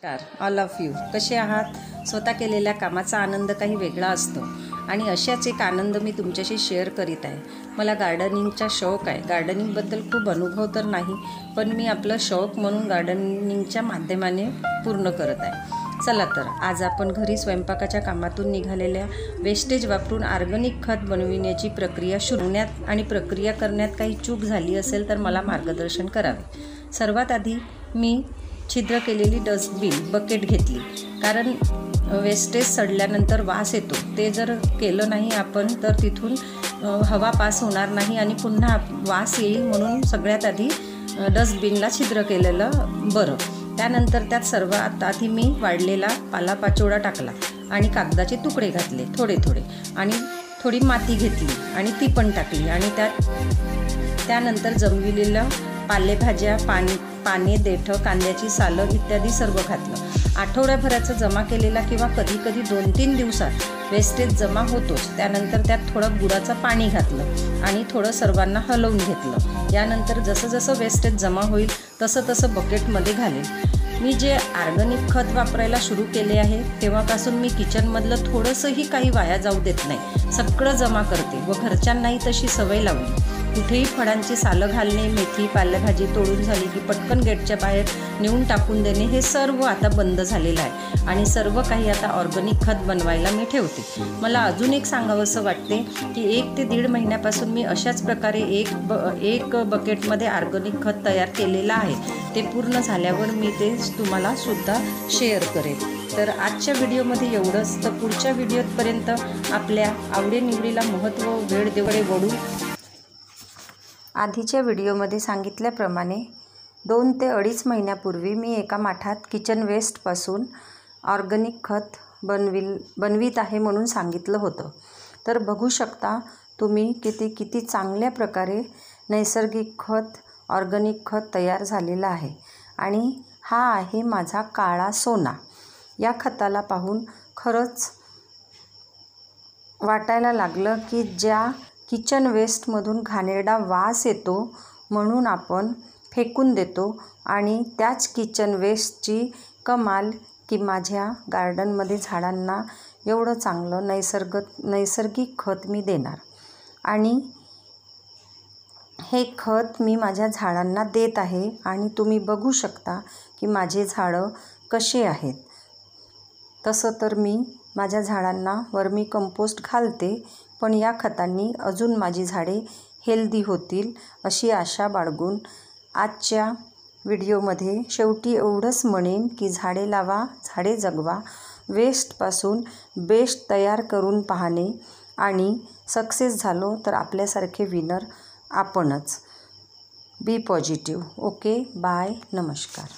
नमस्कार all of you, कसे आहात? स्वतः केलेल्या कामाचा आनंद काही वेगळा असतो आणि अशाच एक आनंद मी तुमच्याशी शेअर करीत आहे. मला गार्डनिंगचा शौक आहे. गार्डनिंगबद्दल खूप अनुभव तर नाही, पण मी आपलं शौक म्हणून गार्डनिंगच्या माध्यमाने पूर्ण करत आहे. चला तर आज आपण घरी स्वयंपाकाच्या कामातून निघालेल्या वेस्टेज वापरून ऑर्गॅनिक खत बनविण्याची प्रक्रिया सुरू आणि प्रक्रिया करण्यात काही चूक झाली असेल तर मला मार्गदर्शन करावे. सर्वात आधी मी छिद्र केलेली डस्टबिन बकेट घेतली, कारण वेस्टेज सडल्यानंतर वास येतो. ते जर केलं नाही आपण तर तिथून हवा पास होणार नाही आणि पुन्हा वास येईल, म्हणून सगळ्यात आधी डस्टबिनला छिद्र केलेलं बरं. त्यानंतर त्यात सर्वात आधी मी वाढलेला पालापाचोळा टाकला आणि कागदाचे तुकडे घातले थोडे थोडे, आणि थोडी माती घेतली आणि ती पण टाकली, आणि त्यानंतर जमविलेलं पालेभाज्या, पाने, देठं, कांद्याची सालं इत्यादी सर्व घातलं. आठवड्याभराचं जमा केलेला किंवा कधीकधी 2-3 दिवसात वेस्टेज जमा होतोच. त्यानंतर त्यात थोडं गुळाचं पाणी घातलं आणि थोडं सर्वांना हलवून घेतलं. यानंतर जसं जसं वेस्टेज जमा होईल तसं तसं बकेटमध्ये घालेल. मी जे ऑर्गॅनिक खत वापरायला सुरू केले आहे तेव्हापासून मी किचनमधलं थोडंसंही काही वाया जाऊ देत नाही. सगळं जमा करते व घरच्यांनाही तशी सवय लावली. कुठेही फळांची सालं घालणे, मेथी, पालेभाजी तोडून झाली की पटकन गेटच्या बाहेर नेऊन टाकून देणे, हे सर्व आता बंद झालेलं आहे आणि सर्व काही आता ऑर्गॅनिक खत बनवायला मी ठेवते. मला अजून एक सांगावंसं वाटते की 1 ते 1.5 महिन्यापासून मी अशाच प्रकारे एक बकेटमध्ये ऑर्गॅनिक खत तयार केलेलं आहे. ते पूर्ण झाल्यावर मी ते तुम्हाला सुद्धा शेअर करेन. तर आजच्या व्हिडिओमध्ये एवढंच. तर पुढच्या व्हिडिओपर्यंत आपल्या आवडीनिवडीला महत्त्व वेळ देवडे वळू. आधीच्या व्हिडिओमध्ये सांगितल्याप्रमाणे 2 ते 2.5 महिन्यापूर्वी मी एका माठात किचन वेस्टपासून ऑर्गॅनिक खत बनवित आहे म्हणून सांगितलं होतं. तर बघू शकता तुम्ही किती चांगल्या प्रकारे नैसर्गिक खत, ऑर्गॅनिक खत तयार झालेलं आहे. आणि हा आहे माझा काळा सोना. या खताला पाहून खरंच वाटायला लागलं की ज्या किचन वेस्टमधून घाणेरडा वास येतो म्हणून आपण फेकून देतो, आणि त्याच किचन वेस्टची कमाल की माझ्या गार्डनमध्ये झाडांना एवढं चांगलं नैसर्गिक खत मी देणार. आणि हे खत मी माझ्या झाडांना देत आहे आणि तुम्ही बघू शकता की माझे झाडं कसे आहेत. तसं तर मी माझ्या झाडांना वर्मी कंपोस्ट घालते, पण या खतांनी अजून माझी झाडे हेल्दी होतील अशी आशा बाळगून आजच्या व्हिडिओमध्ये शेवटी एवढंच म्हणेन की झाडे लावा, झाडे जगवा, वेस्टपासून बेस्ट तयार करून पाहणे, आणि सक्सेस झालो तर आपल्यासारखे विनर आपणच. बी पॉझिटिव्ह. ओके, बाय, नमस्कार.